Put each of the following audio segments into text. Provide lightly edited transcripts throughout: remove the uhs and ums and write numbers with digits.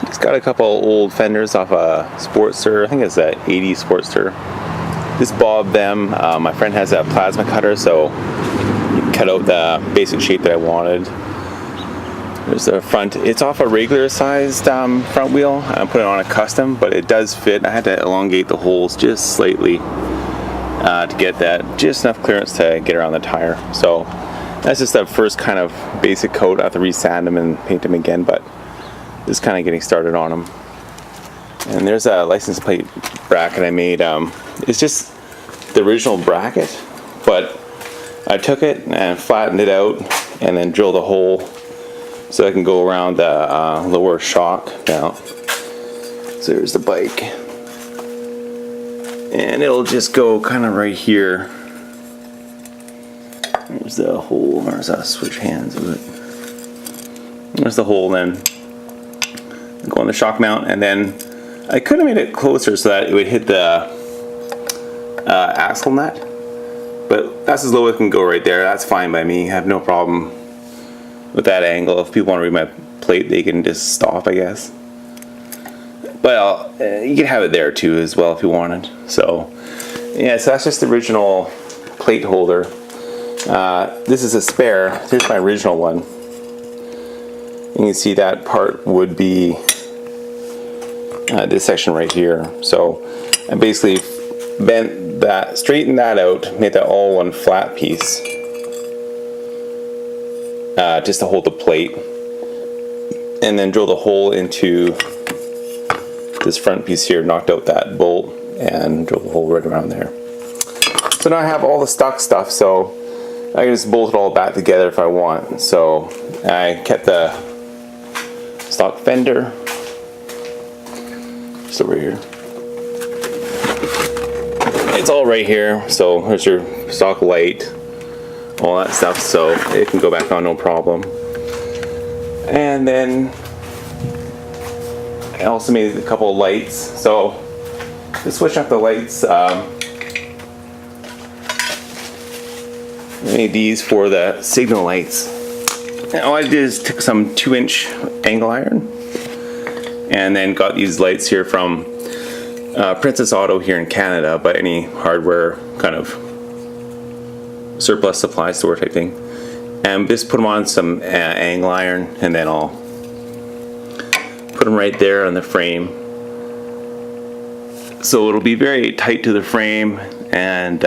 It's got a couple old Fenders off a Sportster. I think it's an 80 Sportster. Just bobbed them. My friend has a plasma cutter, so you cut out the basic shape that I wanted. There's the front. It's off a regular sized front wheel. I put it on a custom, but it does fit. I had to elongate the holes just slightly to get that just enough clearance to get around the tire. So that's just the first kind of basic coat. I have to resand them and paint them again, but just kind of getting started on them. And there's a license plate bracket I made. It's just the original bracket, but I took it and flattened it out and then drilled a hole so I can go around the lower shock now. So here's the bike. And it'll just go kind of right here. There's the hole. There's a switch hands with it. There's the hole then. Go on the shock mount, and then I could have made it closer so that it would hit the axle nut. But that's as low as it can go right there. That's fine by me. I have no problem with that angle. If people want to read my plate, they can just stop, I guess. But you can have it there too as well if you wanted. So yeah, so that's just the original plate holder. This is a spare. Here's my original one. You can see that part would be this section right here. So I basically bent that, straightened that out, made that all one flat piece, just to hold the plate, and then drilled a hole into this front piece here, knocked out that bolt, and drilled a hole right around there. So now I have all the stock stuff, so I can just bolt it all back together if I want. So I kept the stock fender just over here. It's all right here, so there's your stock light, all that stuff, so it can go back on no problem. And then I also made a couple of lights. So to switch up the lights, I made these for the signal lights. And all I did is took some 2-inch angle iron and then got these lights here from Princess Auto here in Canada, but any hardware kind of surplus supply store type thing. And just put them on some angle iron, and then I'll put them right there on the frame. So it'll be very tight to the frame and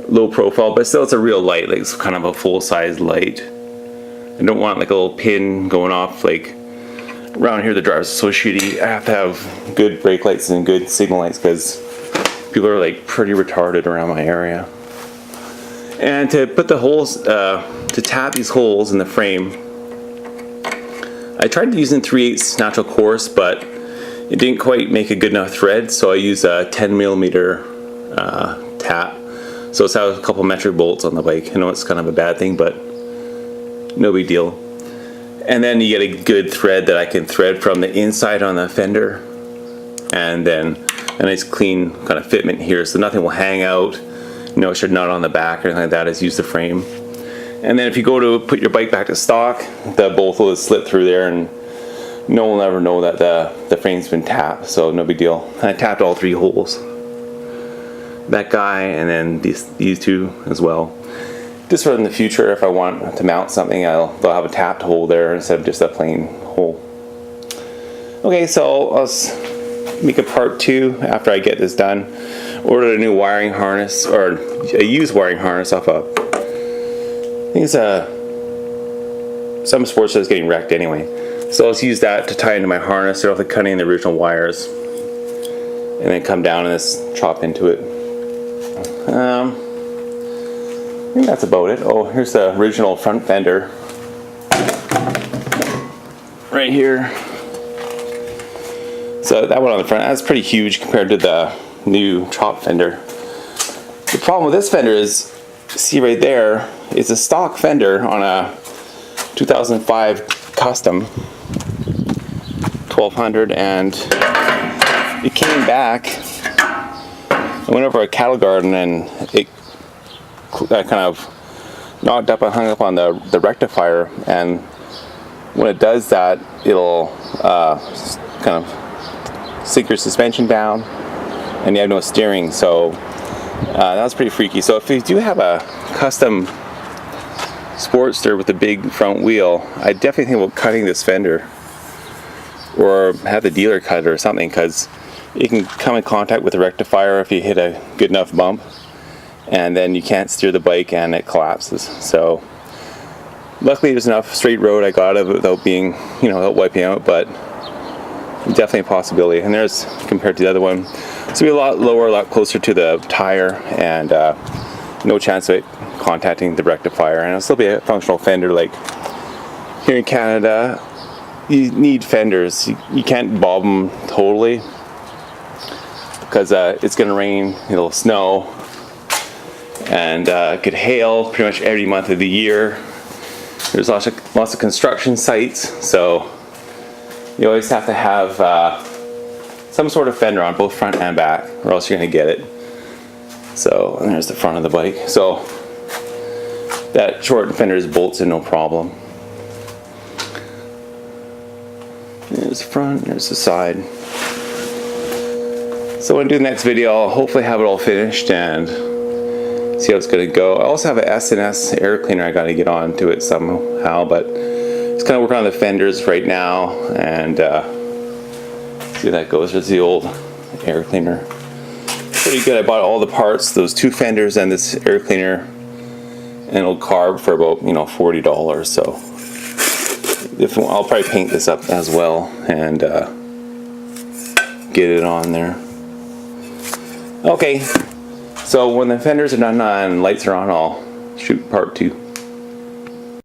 low profile, but still it's a real light, like it's kind of a full-size light. I don't want like a little pin going off. Like around here the drivers are so shitty. I have to have good brake lights and good signal lights because people are like pretty retarded around my area. And to put the holes, to tap these holes in the frame, I tried using 3/8 natural coarse, but it didn't quite make a good enough thread, so I used a 10mm tap. So it's out a couple metric bolts on the bike. I know it's kind of a bad thing, but no big deal. And then you get a good thread that I can thread from the inside on the fender, and then a nice clean kind of fitment here, so nothing will hang out. No extra nut on the back or anything like that. Just use the frame. And then if you go to put your bike back to stock, the bolt will slip through there, and no one will ever know that the frame's been tapped, so no big deal. I tapped all 3 holes. That guy, and then these 2 as well. Just for in the future, if I want to mount something, they'll have a tapped hole there instead of just a plain hole. Okay, so I'll make a part 2 after I get this done. Ordered a new wiring harness, or a used wiring harness off a, I think it's some Sportster is getting wrecked anyway. So let's use that to tie into my harness. So I don't have to cut any of the original wires, and then come down and just chop into it. I think that's about it. Oh, here's the original front fender right here. So that one on the front, that's pretty huge compared to the new chop fender. The problem with this fender is, see right there, it's a stock fender on a 2005 custom 1200, and it came back. I went over a cattle garden and it kind of knocked up and hung up on the rectifier, and when it does that, it'll kind of sink your suspension down, and you have no steering. So that's pretty freaky. So if you do have a custom Sportster with a big front wheel, I definitely think about cutting this fender, or have the dealer cut it or something, because it can come in contact with the rectifier if you hit a good enough bump, and then you can't steer the bike and it collapses. So luckily there's enough straight road I got of it without being, without wiping out, but definitely a possibility. And there's, compared to the other one, it's gonna be a lot lower, a lot closer to the tire, and no chance of it contacting the rectifier. And it'll still be a functional fender. Like here in Canada, you need fenders. You can't bob them totally, because it's gonna rain, it'll snow, and it could hail pretty much every month of the year. There's lots of construction sites, so you always have to have some sort of fender on both front and back, or else you're going to get it. So, and there's the front of the bike. So that short fender is bolted, no problem. There's the front, there's the side. So when I do the next video, I'll hopefully have it all finished and see how it's going to go. I also have an S&S air cleaner I got to get onto it somehow, but just kind of working on the fenders right now, and see how that goes. There's the old air cleaner. Pretty good. I bought all the parts, those two fenders and this air cleaner, and it'll carb for about $40. So I'll probably paint this up as well and get it on there. Okay. So when the fenders are done and lights are on, I'll shoot part 2.